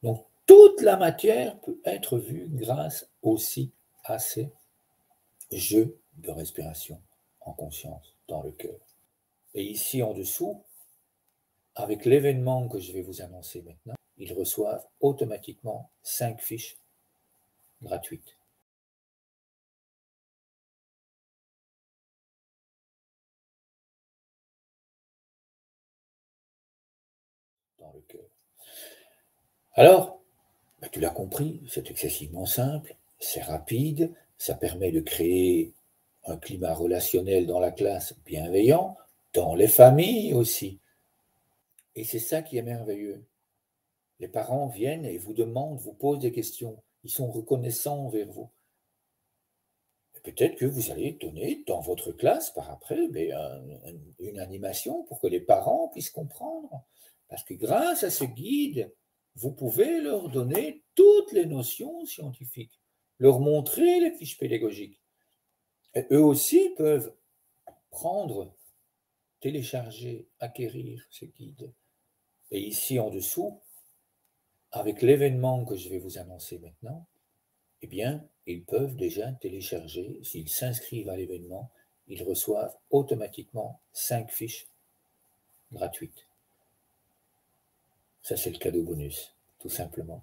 Donc, toute la matière peut être vue grâce aussi à ces jeux de respiration en conscience dans le cœur. Et ici en dessous, avec l'événement que je vais vous annoncer maintenant, ils reçoivent automatiquement 5 fiches gratuites. Dans le cœur. Alors, tu l'as compris, c'est excessivement simple, c'est rapide, ça permet de créer un climat relationnel dans la classe bienveillant, dans les familles aussi. Et c'est ça qui est merveilleux. Les parents viennent et vous demandent, vous posent des questions. Ils sont reconnaissants envers vous. Et peut-être que vous allez donner dans votre classe par après une animation pour que les parents puissent comprendre. Parce que grâce à ce guide, vous pouvez leur donner toutes les notions scientifiques, leur montrer les fiches pédagogiques. Et eux aussi peuvent prendre, télécharger, acquérir ce guide. Et ici en dessous, avec l'événement que je vais vous annoncer maintenant, eh bien, ils peuvent déjà télécharger, s'ils s'inscrivent à l'événement, ils reçoivent automatiquement 5 fiches gratuites. Ça, c'est le cadeau bonus, tout simplement.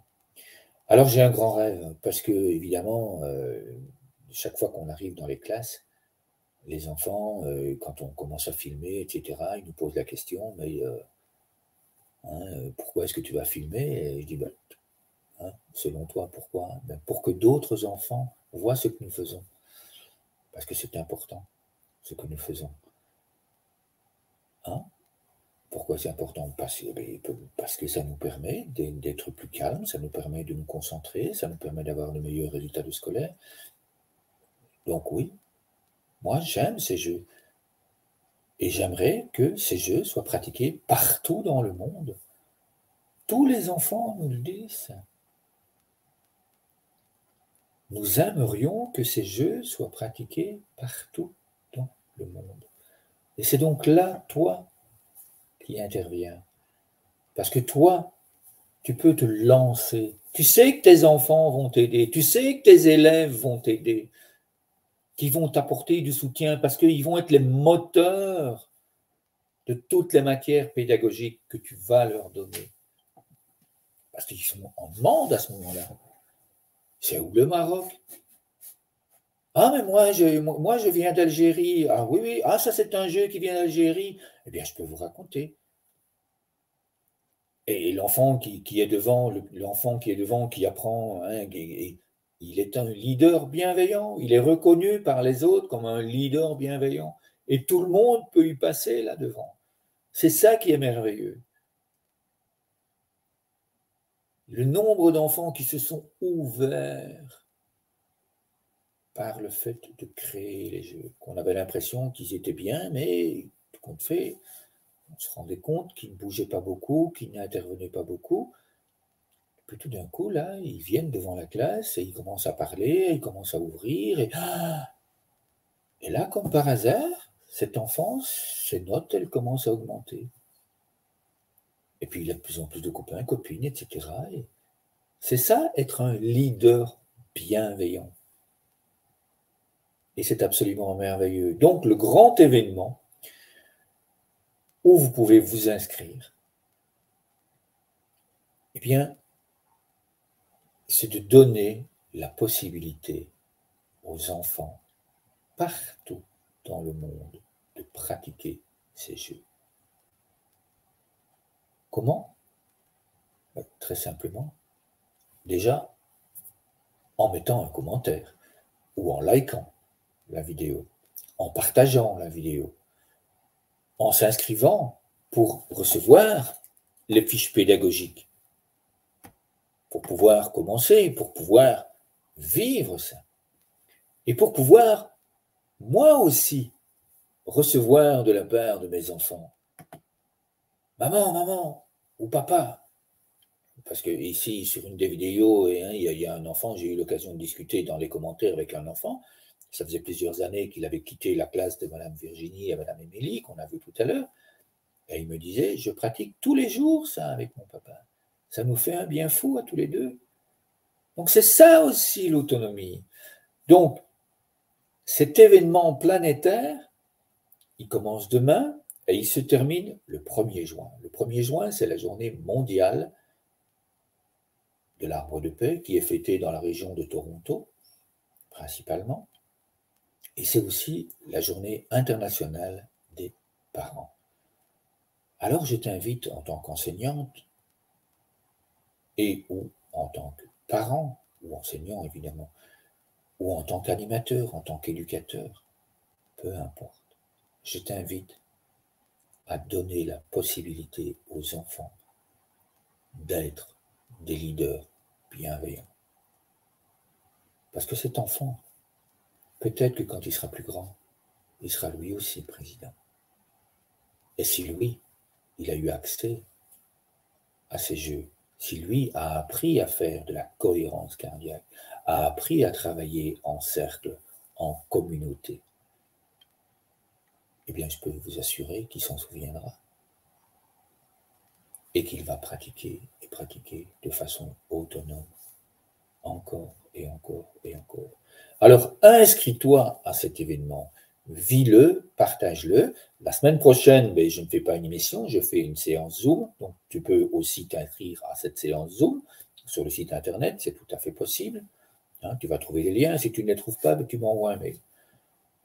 Alors, j'ai un grand rêve, parce que, évidemment, chaque fois qu'on arrive dans les classes, les enfants, quand on commence à filmer, etc., ils nous posent la question, mais pourquoi est-ce que tu vas filmer? Et je dis, selon toi, pourquoi? Pour que d'autres enfants voient ce que nous faisons. Parce que c'est important, ce que nous faisons. Pourquoi c'est important? Parce que ça nous permet d'être plus calmes, ça nous permet de nous concentrer, ça nous permet d'avoir de meilleurs résultats scolaires. Donc oui, moi j'aime ces jeux. Et j'aimerais que ces jeux soient pratiqués partout dans le monde. Tous les enfants nous le disent. Nous aimerions que ces jeux soient pratiqués partout dans le monde. Et c'est donc là, toi, qui interviens. Parce que toi, tu peux te lancer. Tu sais que tes enfants vont t'aider. Tu sais que tes élèves vont t'aider. Qui vont t'apporter du soutien parce qu'ils vont être les moteurs de toutes les matières pédagogiques que tu vas leur donner. Parce qu'ils sont en demande à ce moment-là. C'est où le Maroc? Ah, mais moi, je viens d'Algérie. Ah oui, oui. Ah, ça, c'est un jeu qui vient d'Algérie. Eh bien, je peux vous raconter. Et l'enfant qui est devant, l'enfant qui est devant, qui apprend, il est un leader bienveillant. Il est reconnu par les autres comme un leader bienveillant. Et tout le monde peut y passer là devant. C'est ça qui est merveilleux. Le nombre d'enfants qui se sont ouverts par le fait de créer les jeux, qu'on avait l'impression qu'ils étaient bien, mais tout compte fait, on se rendait compte qu'ils ne bougeaient pas beaucoup, qu'ils n'intervenaient pas beaucoup. Puis tout d'un coup, là, ils viennent devant la classe et ils commencent à parler, ils commencent à ouvrir. Et là, comme par hasard, cet enfant, ses notes, elles commencent à augmenter. Et puis il a de plus en plus de copains, copines, etc. Et c'est ça, être un leader bienveillant. Et c'est absolument merveilleux. Donc, le grand événement où vous pouvez vous inscrire, eh bien, c'est de donner la possibilité aux enfants partout dans le monde de pratiquer ces jeux. Comment? Très simplement, déjà en mettant un commentaire ou en likant la vidéo, en partageant la vidéo, en s'inscrivant pour recevoir les fiches pédagogiques, pour pouvoir commencer, pour pouvoir vivre ça, et pour pouvoir, moi aussi, recevoir de la part de mes enfants. Maman, ou papa, parce que ici, sur une des vidéos, il y a un enfant, j'ai eu l'occasion de discuter dans les commentaires avec un enfant, ça faisait plusieurs années qu'il avait quitté la classe de Madame Virginie et Madame Émilie, qu'on a vu tout à l'heure, et il me disait, je pratique tous les jours ça avec mon papa. Ça nous fait un bien fou à tous les deux. Donc c'est ça aussi l'autonomie. Donc cet événement planétaire, il commence demain et il se termine le 1er juin. Le 1er juin, c'est la journée mondiale de l'arbre de paix qui est fêtée dans la région de Toronto, principalement. Et c'est aussi la journée internationale des parents. Alors je t'invite en tant qu'enseignante et ou en tant que parent, ou enseignant évidemment, ou en tant qu'animateur, en tant qu'éducateur, peu importe, je t'invite à donner la possibilité aux enfants d'être des leaders bienveillants. Parce que cet enfant, peut-être que quand il sera plus grand, il sera lui aussi président. Et si lui, il a eu accès à ces jeux, si lui a appris à faire de la cohérence cardiaque, a appris à travailler en cercle, en communauté, eh bien je peux vous assurer qu'il s'en souviendra et qu'il va pratiquer et pratiquer de façon autonome, encore et encore et encore. Alors inscris-toi à cet événement, vis-le, partage-le. La semaine prochaine, je ne fais pas une émission, je fais une séance Zoom, donc tu peux aussi t'inscrire à cette séance Zoom sur le site internet, c'est tout à fait possible. Tu vas trouver les liens, si tu ne les trouves pas, tu m'envoies un mail.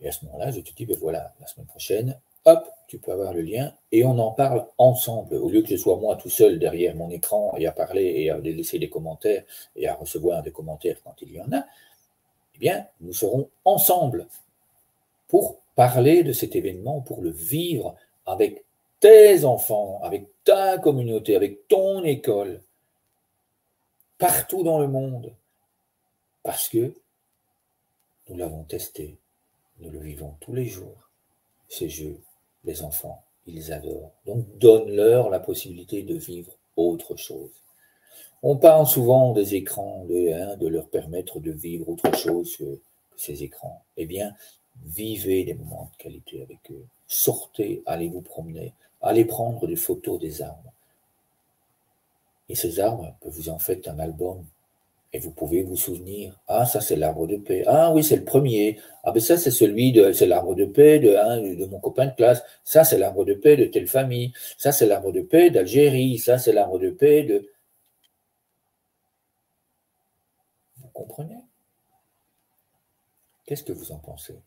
Et à ce moment-là, je te dis, voilà, la semaine prochaine, hop, tu peux avoir le lien et on en parle ensemble. Au lieu que je sois moi tout seul derrière mon écran et à parler et à laisser des commentaires et à recevoir des commentaires quand il y en a, eh bien, nous serons ensemble pour parler de cet événement, pour le vivre avec tes enfants, avec ta communauté, avec ton école, partout dans le monde, parce que nous l'avons testé. Nous le vivons tous les jours. Ces jeux, les enfants, ils adorent. Donc, donne-leur la possibilité de vivre autre chose. On parle souvent des écrans, de leur permettre de vivre autre chose que ces écrans. Eh bien, vivez des moments de qualité avec eux. Sortez, allez vous promener, allez prendre des photos des arbres. Et ces arbres, vous en faites un album. Et vous pouvez vous souvenir, ça c'est l'arbre de paix. Ah oui, c'est le premier. Ça c'est c'est l'arbre de paix de mon copain de classe. Ça c'est l'arbre de paix de telle famille. Ça c'est l'arbre de paix d'Algérie. Ça c'est l'arbre de paix de... Vous comprenez? Qu'est-ce que vous en pensez?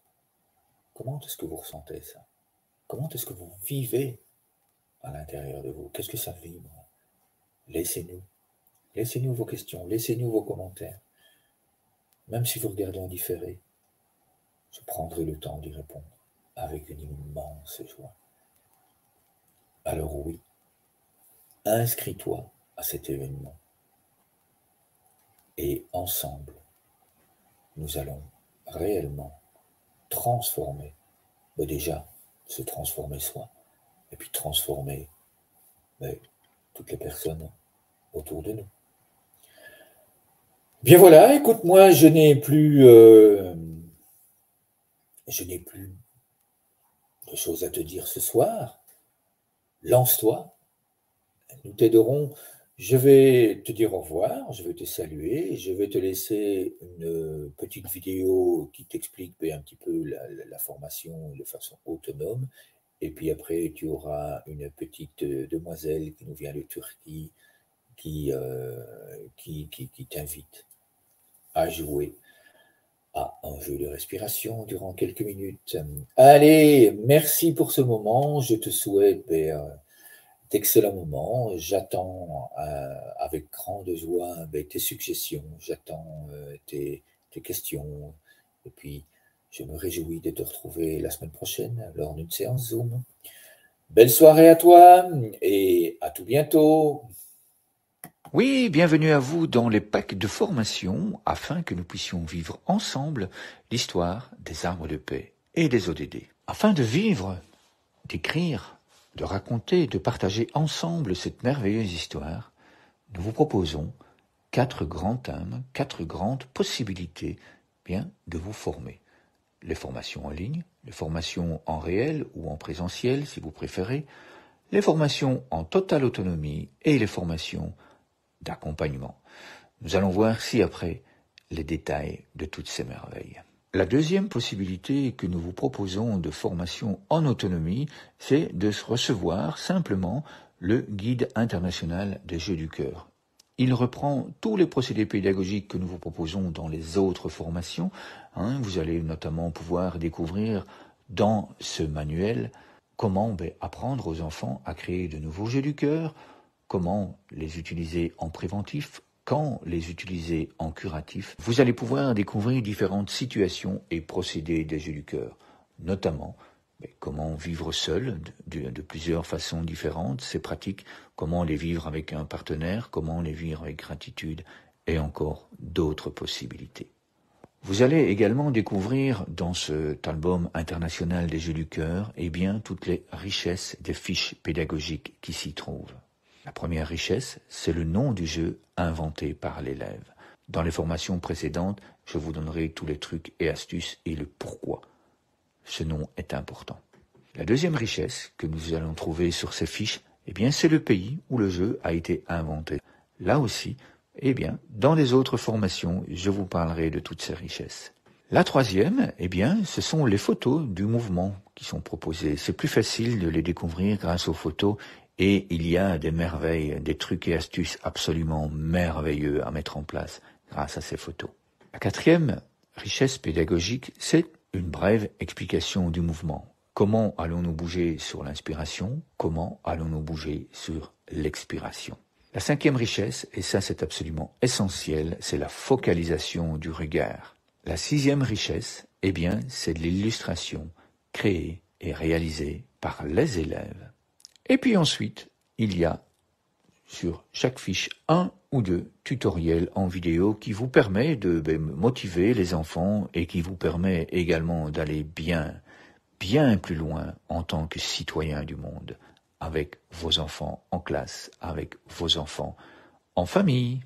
Comment est-ce que vous ressentez ça? Comment est-ce que vous vivez à l'intérieur de vous? Qu'est-ce que ça vibre? Laissez-nous. Laissez-nous vos questions. Laissez-nous vos commentaires. Même si vous regardez en différé, je prendrai le temps d'y répondre avec une immense joie. Alors oui, inscris-toi à cet événement. Et ensemble, nous allons réellement transformer, déjà se transformer soi, et puis transformer toutes les personnes autour de nous. Bien voilà, écoute, moi je n'ai plus de choses à te dire ce soir. Lance-toi, nous t'aiderons. Je vais te dire au revoir, je vais te saluer, je vais te laisser une petite vidéo qui t'explique un petit peu la formation de façon autonome. Et puis après, tu auras une petite demoiselle qui nous vient de Turquie qui t'invite à jouer à un jeu de respiration durant quelques minutes. Allez, merci pour ce moment. Je te souhaite d'excellents moments. J'attends avec grande joie tes suggestions. J'attends tes questions. Et puis, je me réjouis de te retrouver la semaine prochaine lors d'une séance Zoom. Belle soirée à toi et à tout bientôt. Oui, bienvenue à vous dans les packs de formation afin que nous puissions vivre ensemble l'histoire des arbres de paix et des ODD. Afin de vivre, d'écrire, de raconter, de partager ensemble cette merveilleuse histoire, nous vous proposons 4 grands thèmes, 4 grandes possibilités de vous former. Les formations en ligne, les formations en réel ou en présentiel si vous préférez, les formations en totale autonomie et les formations d'accompagnement. Nous allons voir ci-après les détails de toutes ces merveilles. La deuxième possibilité que nous vous proposons de formation en autonomie, c'est de recevoir simplement le guide international des jeux du cœur. Il reprend tous les procédés pédagogiques que nous vous proposons dans les autres formations. Vous allez notamment pouvoir découvrir dans ce manuel comment apprendre aux enfants à créer de nouveaux jeux du cœur, comment les utiliser en préventif, quand les utiliser en curatif. Vous allez pouvoir découvrir différentes situations et procédés des jeux du cœur, notamment comment vivre seul de plusieurs façons différentes, ces pratiques, comment les vivre avec un partenaire, comment les vivre avec gratitude et encore d'autres possibilités. Vous allez également découvrir dans cet album international des jeux du cœur toutes les richesses des fiches pédagogiques qui s'y trouvent. La première richesse, c'est le nom du jeu inventé par l'élève. Dans les formations précédentes, je vous donnerai tous les trucs et astuces et le pourquoi. Ce nom est important. La deuxième richesse que nous allons trouver sur ces fiches, c'est le pays où le jeu a été inventé. Là aussi, dans les autres formations, je vous parlerai de toutes ces richesses. La troisième, ce sont les photos du mouvement qui sont proposées. C'est plus facile de les découvrir grâce aux photos et il y a des merveilles, des trucs et astuces absolument merveilleux à mettre en place grâce à ces photos. La quatrième richesse pédagogique, c'est une brève explication du mouvement. Comment allons-nous bouger sur l'inspiration? Comment allons-nous bouger sur l'expiration? La cinquième richesse, et ça c'est absolument essentiel, c'est la focalisation du regard. La sixième richesse, c'est de l'illustration créée et réalisée par les élèves. Et puis ensuite, il y a sur chaque fiche 1 ou 2 tutoriels en vidéo qui vous permet de motiver les enfants et qui vous permet également d'aller bien plus loin en tant que citoyen du monde avec vos enfants en classe, avec vos enfants en famille.